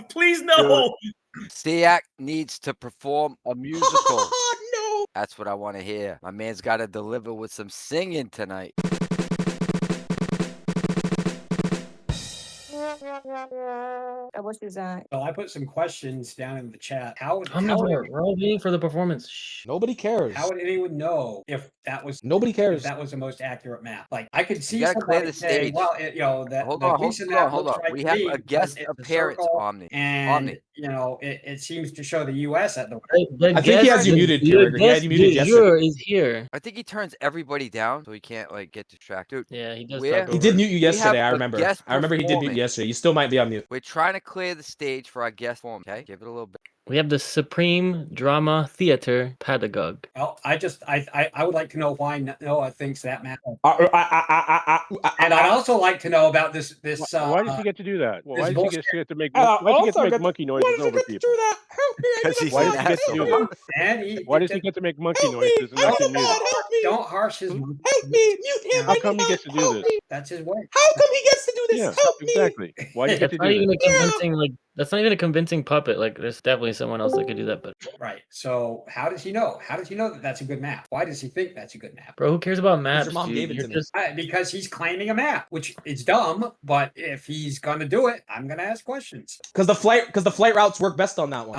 Please no. Steak needs to perform a musical. No. That's what I want to hear. My man's got to deliver with some singing tonight. What is that? Well, I put some questions down in the chat. We're all waiting for the performance. Shh. Nobody cares. How would anyone know if that was Nobody if cares. that was the most accurate map? Like I could see gotta clear somebody the saying, stage. "Well, that Hold the on, Gleason hold on, map hold looks on. right We to have me a because guest it's a appearance, circle, Omni. and it seems to show the U.S. at the I think he has you muted, Pierre. He had you muted yesterday. Is here. I think he turns everybody down so he can't like get distracted. Yeah, he does. Where- talk He over. did mute you yesterday. have I a remember. guest I remember he did mute performing. you yesterday. You still might be on mute. We're trying to clear the stage for our guest form. Okay, give it a little bit. We have the Supreme Drama Theater Pedagogue. Well, I would like to know why Noah thinks that map. And And I'd also like to know about this. Why does he get to do that? Well, why this does he get to make? Why does he get to make monkey noises over people? Because he's Why an does he get to do asshole. that? And Why does he get to make monkey noises and not get muted? Don't harsh his. Help me, mute him. How come he gets to do this? That's his way. How come he gets to do this? Yeah, Help me. exactly. Why do you get That's to not do even this? a convincing that's not even a convincing puppet. Like there's definitely someone else that could do that, but Right. So how does he know? How does he know that that's a good map? Why does he think that's a good map? bro, who cares about maps? your mom dude? gave it You're to me. just- Because he's claiming a map, which is dumb. But if he's gonna do it, I'm gonna ask questions. Because the flight routes work best on that one.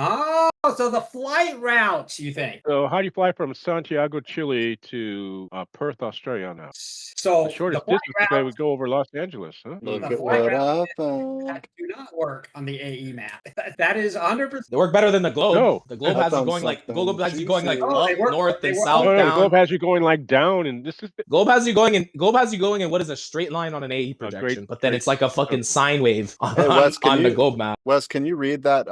Oh, so the flight routes, you think? So how do you fly from Santiago, Chile to Perth, Australia now? So The shortest flight distance they would go over Los Angeles, huh? Look The at flight what route happened. that do not work on the AE map. That is 100%. They work better than the globe. No. The globe That has you sounds going like something globe has you going like juicy. Oh, up, they work- north, they and work- south No, the down. globe has you going like down, and this is Globe has you going in what is a straight line on an AE projection, but then it's like a fucking sine wave on, Hey, Wes, can on the you- globe map. Wes, can you read that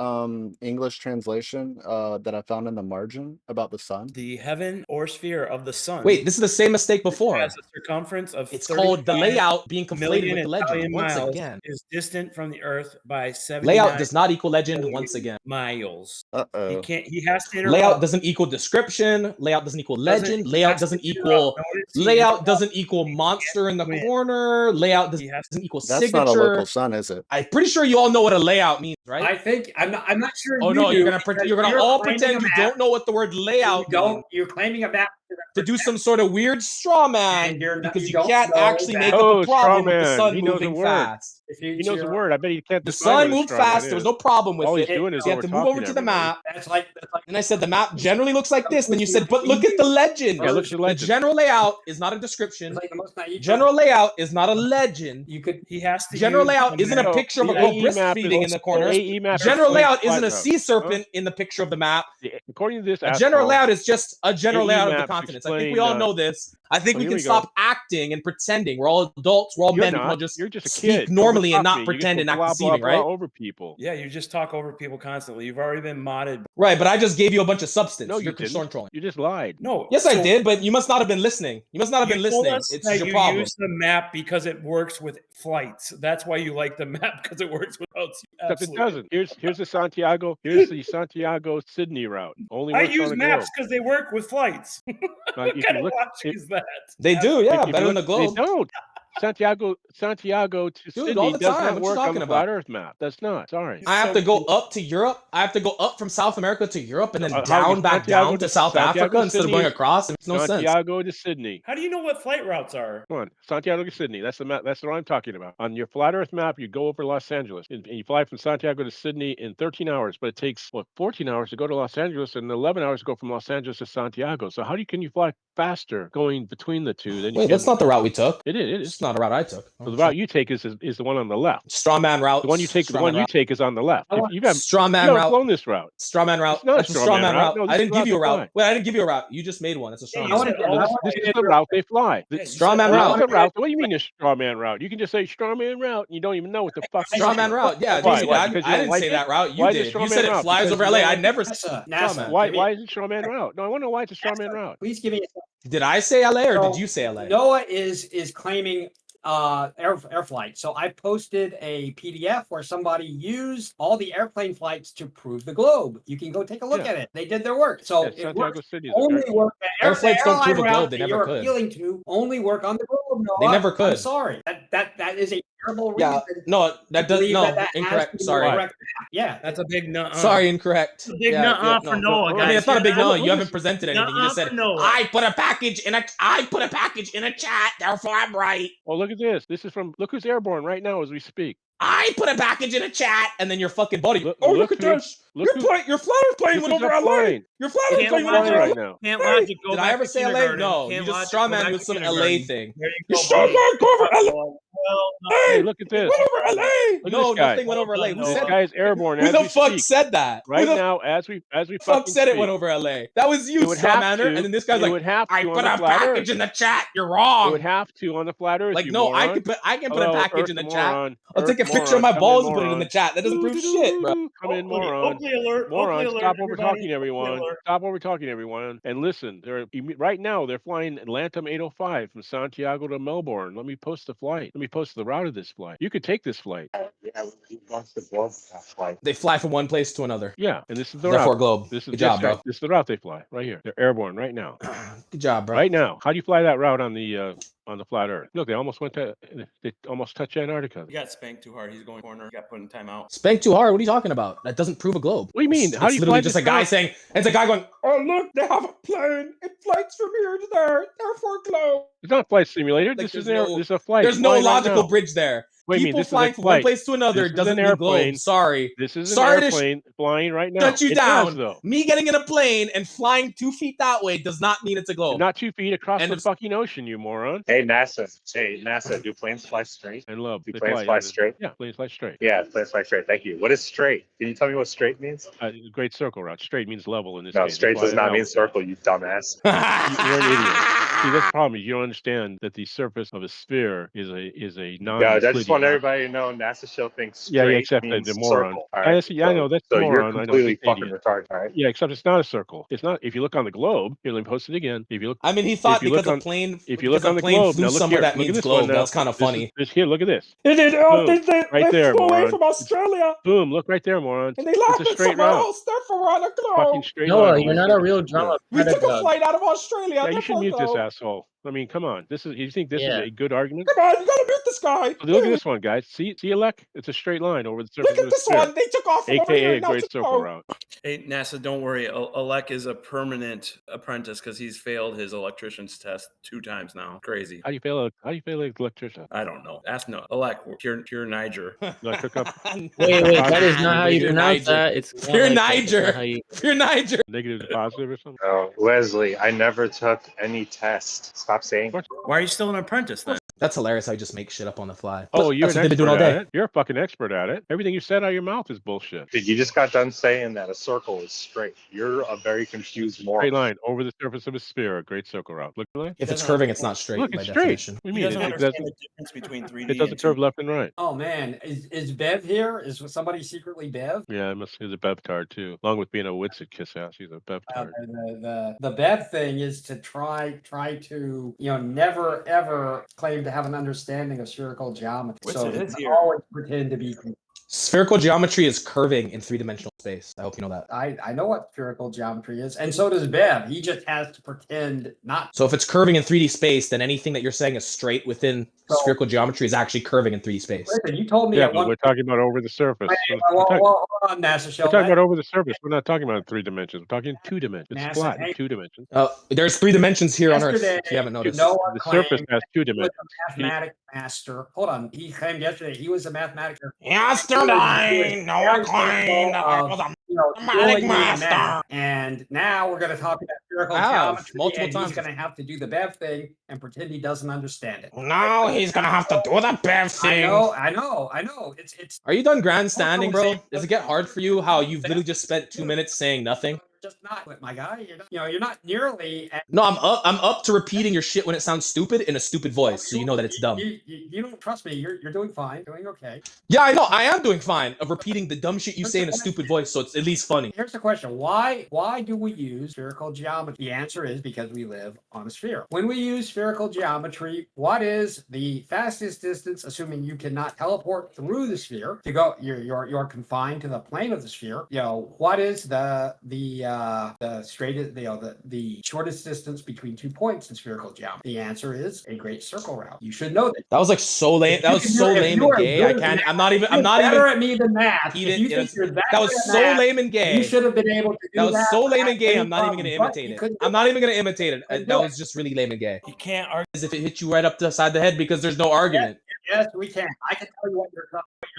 English translation that I found in the margin about the sun? The heaven or sphere of the sun. Wait, this is the same mistake before. Has a circumference of It's called the 35 layout being conflated million with the legend Italian once miles again. is distant from the Earth by 79 Layout does not equal legend once again. miles. Uh-oh. He has to Layout interrupt. doesn't equal description. Layout doesn't equal Doesn't- legend. he Layout has to doesn't interrupt. equal. Notice he Layout interrupts. doesn't equal monster in the win. corner. Layout He has doesn't equal That's signature. not a local sun, is it? I'm pretty sure you all know what a layout means, right? I think I'm not sure. Oh you no, do, you're gonna because you're gonna you're all claiming pretend a you map. don't know what the word layout You don't. means You're claiming a map to do some sort of weird straw man And you're not- because you you don't can't know actually that. make Oh, up a problem straw with the man. sun He knows the moving word. fast. If He knows the you're- word. I bet he can't The define what sun a moved straw man fast. There was is. no problem with All he's it. doing is You have to move over to the map. That's like And I said the map generally looks like this. Then you said, but look at the legend. Yeah, look at the The legend. general layout is not a description. it's like the most naive. General layout is not a legend. You could. He has to. General use layout the isn't a map. picture of a The girl AE map breastfeeding is- in the corner. the AE map General is layout flat isn't a route. sea serpent in the picture of the map. According to this, A general asshole, layout is just a general AE layout of the maps continents. I think explain, we all know this. I think oh, we here can we go. stop acting and pretending. We're all adults. We're all You're men. We can all not. just You're just a speak kid. normally and Don't not stop me. You pretend just and act blah, deceiving, blah, right? blah over people. Yeah, you just talk over people constantly. You've already been modded. Right, but I just gave you a bunch of substance. No, you You're didn't. storm trolling. You just lied. No. Yes, I so did, but you must not have been listening. You must not have been you told listening. us It's that your you problem. use the map because it works with flights. That's why you like the map, because it works without. Except it doesn't. Here's the Santiago. Here's the Santiago Sydney route. Only I works use on the maps globe. because they work with flights. Like, What if kind you of look- logic is that? They do, yeah, If you better than look- the globe. They don't. Santiago to Dude, Sydney all the does time. not What you work on talking the about? flat Earth map. That's not. Sorry. I have to go up to Europe. I have to go up from South America to Europe and then How down you- back Santiago down to to- South Santiago Africa to instead of Sydney going is- across. It makes no sense. Santiago to Sydney. How do you know what flight routes are? Come on, Santiago to Sydney. That's the map. That's what I'm talking about. On your flat Earth map, you go over Los Angeles, and you fly from Santiago to Sydney in 13 hours. But it takes 14 hours to go to Los Angeles, and 11 hours to go from Los Angeles to Santiago. So can you fly faster going between the two? Than you Wait, can? that's not the route we took. It is. It's not a route I took. So the route you take is the one on the left. Strawman route. The one you take. The one you take is on the left. If you haven't Strawman you haven't route. flown this route. Strawman route. It's not a That's a strawman strawman route. route. No, this I is didn't the give you a route they route. fly. Wait, I didn't give you a route. You just made one. It's a Yeah, strawman. you route. said This is the route they fly. Yeah, you said Strawman all route. It's a route. What do you mean a straw man route? You can just say straw man route, and you don't even know what the fuck. Strawman route. Yeah, Why? dude, Why? I Because you I don't didn't like say it? that route. You Why is it did. strawman You said it route? flies Because over you LA. don't I like never. NASA. Strawman. Why is it straw man route? No, I want to know why it's a straw man route. Please give me. Did I say LA or So, did you say LA? Noah is claiming air flight. So I posted a PDF where somebody used all the airplane flights to prove the globe. You can go take a look Yeah. at it. They did their work. So Yeah, it Santiago works. City is a Only very- work. Air flights don't prove a airline globe. route They that never you're could. appealing to only work on the globe. no. They never I'm could. sorry. That is a terrible Yeah, reason. no, that does believe no that has incorrect. to be Sorry, correct. Yeah. That's a big no. sorry, incorrect. A big Yeah, nuh-uh yeah, for no. Noah, I guys. mean, it's not a big no. Look You at haven't this. presented anything. You just Nuh-uh said for Noah. I put a package in a chat, therefore I'm right. Oh, look at this. This is from look who's airborne right now as we speak. I put a package in a chat, and then your fucking buddy. Look- oh, look look at who- this. look Your who- plane, your flatter's plane Look went who's over up LA. flying. Your flatter's Can't plane went over logic LA. right now. Can't Hey, logic. Go did back I ever to say LA? kindergarten. No, Can't you just logic, straw go man back me to with some LA kindergarten. thing. There you You go, straw buddy. man go over LA. Well, no. Hey, look at It this. went over LA. Look at No, this guy. nothing went over LA. Who This said guy is airborne Who as the we fuck speak. said that? Right Who the now, as we fuck fucking said speak. it went over LA? That was you, It would straw have manner. to. And then this guy's It like, would have I to on put the a flat package Earth. in the chat. You're It wrong. would have to on the flat Earth. Like, you no, moron. I can put a Hello, package Earth in the moron. chat. I'll take a Earth picture of moron. my Come in, balls and put it in moron. the chat. That doesn't prove shit, bro. Come in, Oakley, moron. Oakley alert. Moron, Oakley stop alert, over everybody. talking everyone. Oakley alert. Stop over talking everyone. And listen, right now they're flying Atlantum 805 from Santiago to Melbourne. Let me post the flight. Let me post the route of this flight. You could take this flight. They fly from one place to another. Yeah, and this is the Therefore, route. globe. This is Good job, bro. This is the route they fly right here. They're airborne right now. Good job, bro. Right now. How do you fly that route on the flat Earth? Look, they almost touched Antarctica. He got spanked too hard. He's going corner. He got put in timeout. Spank too hard. What are you talking about? That doesn't prove a globe. What do you mean? How do It's you literally fly just this a guy route? saying, it's a guy going, oh, look, they have a plane. It flies from here to there. Therefore, globe. It's not a flight simulator. Like, this is there's no- this is a flight. There's no flying right logical now. bridge there. What do you mean? People This is a flying from one flight. place to another This is doesn't an mean globe. airplane. Sorry. This is an Sorry to airplane flying right now. shut you It down. does, though. Me getting in a plane and flying 2 feet that way does not mean it's a globe. Not 2 feet across And the it's- fucking ocean, you moron. Hey NASA, do planes fly straight? And love. Do They planes fly, fly yeah, straight? Yeah, planes fly straight. Yeah, planes fly straight. Thank you. What is straight? Can you tell me what straight means? Great circle route. Straight means level in this No, case. They straight fly does it not out. mean circle, you dumbass. You're an idiot. See, that's the problem. Is you don't understand that the surface of a sphere is a non. Yeah, I just want everybody to know NASA show thinks straight Yeah, except means the moron. circle. All right? I know that's so the you're moron. I know, completely he's an fucking idiot. retarded, all right? Yeah, except it's not a circle. It's not. If you look on the globe, here, let me post it again. If you look, I mean, he thought If you look because a on- plane, if you look on the plane globe, flew now look somewhere here. that Look at means this one globe. now. That's kind of This is- funny. Here, look at this. They did. Boom. Right there, flew away moron. from Australia, Boom! Look right there, moron. and they It's laughed a at straight somewhere route. else. Therefore, we're on a globe. Fucking straight Noah, line. you're not a real drama We took a pedagogue. flight out of Australia. Yeah, you should therefore mute this globe. asshole. I mean, come on. This is. You think this Yeah. is a good argument? Come on, you gotta mute this guy. Look at this one, guys. See, Alec? It's a straight line over the surface Look of at the this sphere. one. They took off from over here. AKA Now Great it's a Circle globe. Route. Hey, NASA, don't worry. Alec is a permanent apprentice because he's failed his electrician's test 2 times now. Crazy. How do you fail an electrician? I don't know. Ask no. Alec, pure Niger. Do I cook up Wait, that is not how you Pure pronounce Niger. that. It's not Pure like that. It's not Niger. how you- You're Niger. negative to positive or something? Oh, Leslie, I never took any test. Stop saying. Why are you still an apprentice then? That's hilarious how you just make shit up on the fly. Oh, But you're that's an what they've been doing all expert at day. it. You're a fucking expert at it. Everything you said out of your mouth is bullshit. Dude, you just got done saying that a circle is straight. You're a very confused Straight moron. line over the surface of a sphere, a great circle route. Look, at If it's doesn't curving, it's not straight Look, by it's straight. definition. What do He you mean? doesn't It understand doesn't, the difference between 3D it doesn't and curve 2D. left and right. Oh man, is Bev here? Is somebody secretly Bev? Yeah, he's a Bev tard too. Along with being a Witsit kiss ass, he's a Bev tard. The Bev thing is to try to never ever claim to have an understanding of spherical geometry. What's So it is you here? always pretend to be. Spherical geometry is curving in 3-dimensional space. I hope you know that. I know what spherical geometry is, and so does Bev. He just has to pretend not. So if it's curving in 3D space, then anything that you're saying is straight within So- spherical geometry is actually curving in 3D space. Listen, you told me Yeah, at but one. we're talking about over the surface. Well, We're talking, hold on, NASA we're show. talking about over the surface. We're not talking about 3 dimensions. We're talking 2 dimensions. It's NASA, flat hey. in 2 dimensions. There's 3 dimensions here on Earth, Yesterday, if you haven't noticed. Noah The claimed surface has 2 he was dimensions. a mathematic master. Hold on, he claimed yesterday he was a mathematics. Yesterday, Noah claimed that I was a mathematic doing master. math. And now we're going to talk about spherical I have, geometry, multiple and times. he's going to have to do the Bev thing and pretend he doesn't understand it. Now he's gonna have to do the Bev thing. I know. It's Are you done grandstanding, bro? saying- Does it get hard for you how you've literally just spent 2 minutes saying nothing? just not, my guy. You're not nearly. No, I'm up to repeating your shit when it sounds stupid in a stupid voice, so you know that it's dumb. You don't trust me. You're doing fine, doing okay. Yeah, I know. I am doing fine of repeating the dumb shit you say in a stupid voice, so it's at least funny. Here's the question: Why do we use spherical geometry? The answer is because we live on a sphere. When we use spherical geometry, what is the fastest distance, assuming you cannot teleport through the sphere to go? You're confined to the plane of the sphere. What is the straightest, the shortest distance between 2 points in spherical geometry? The answer is a great circle route. You should know that. That was like so lame. That was so lame and gay. I can't. I'm not even. I'm not better even. at me than math. He If you didn't. think you're that That was good at so math, lame and gay. you should have been able to do That was so lame and gay. without I'm not even any gonna problem, but imitate you it. couldn't I'm do not it. even gonna imitate it. Couldn't That do was just really lame and gay. You can't argue. As if it hit you right up the side of the head because there's no argument. Yes, we can. I can tell you what your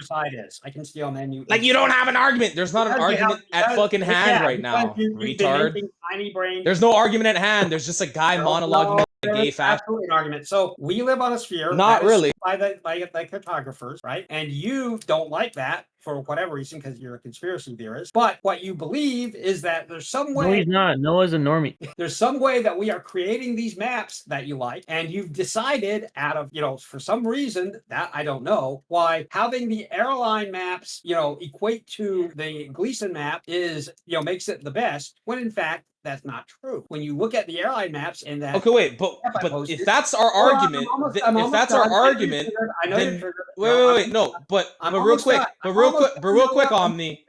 side is. I can see on menu. Like you don't have an argument. There's not an Because you have- argument at because- fucking hand yeah, right because now, you've been retard. making tiny brain. There's no argument at hand. There's just a guy monologuing in a there gay is fashion. absolutely an argument. So we live on a sphere. Not that is really. by the cartographers, right? And you don't like that for whatever reason because you're a conspiracy theorist. But what you believe is that there's some No, way. he's not. Noah's a normie. There's some way that we are creating these maps that you like, and you've decided out of, for some reason that I don't know, why having the airline maps, equate to the Gleason map is, makes it the best, when in fact, that's not true. When you look at the airline maps in that. Okay, wait, but if that's our argument, if that's our argument, then wait, no, but real quick, Omni,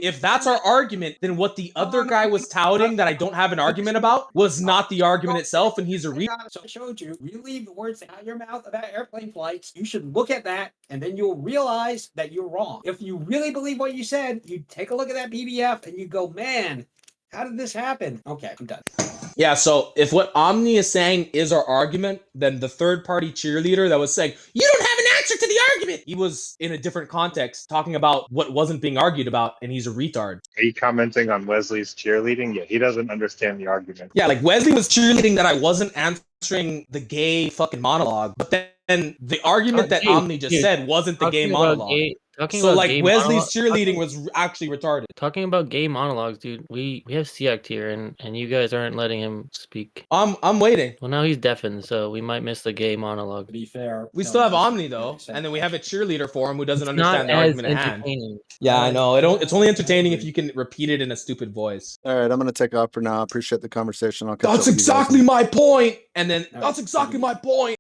if that's our argument, then what the other guy was touting that I don't have an argument about was not the argument itself, and he's a So I showed you, you leave the words out of your mouth about airplane flights. You should look at that, and then you'll realize that you're wrong. If you really believe what you said, you take a look at that PDF and you go, man, how did this happen? Okay, I'm done. Yeah, so if what Omni is saying is our argument, then the third-party cheerleader that was saying, you don't have an answer to the argument, he was in a different context talking about what wasn't being argued about, and he's a retard. Are you commenting on Wesley's cheerleading? Yeah, he doesn't understand the argument. Yeah, like Wesley was cheerleading that I wasn't answering the gay fucking monologue, but then the argument that Omni just said wasn't the gay monologue. So like Wesley's cheerleading was actually retarded. Talking about gay monologues, dude. We have Siak here, and you guys aren't letting him speak. I'm waiting. Well, now he's deafened, so we might miss the gay monologue. To be fair, We still have Omni though, and then we have a cheerleader for him who doesn't understand the Not as argument at hand. entertaining. Yeah, I know. It's only entertaining if you can repeat it in a stupid voice. All right, I'm gonna take off for now. I appreciate the conversation. I'll catch up That's with you guys. exactly my point. And then that's exactly my point.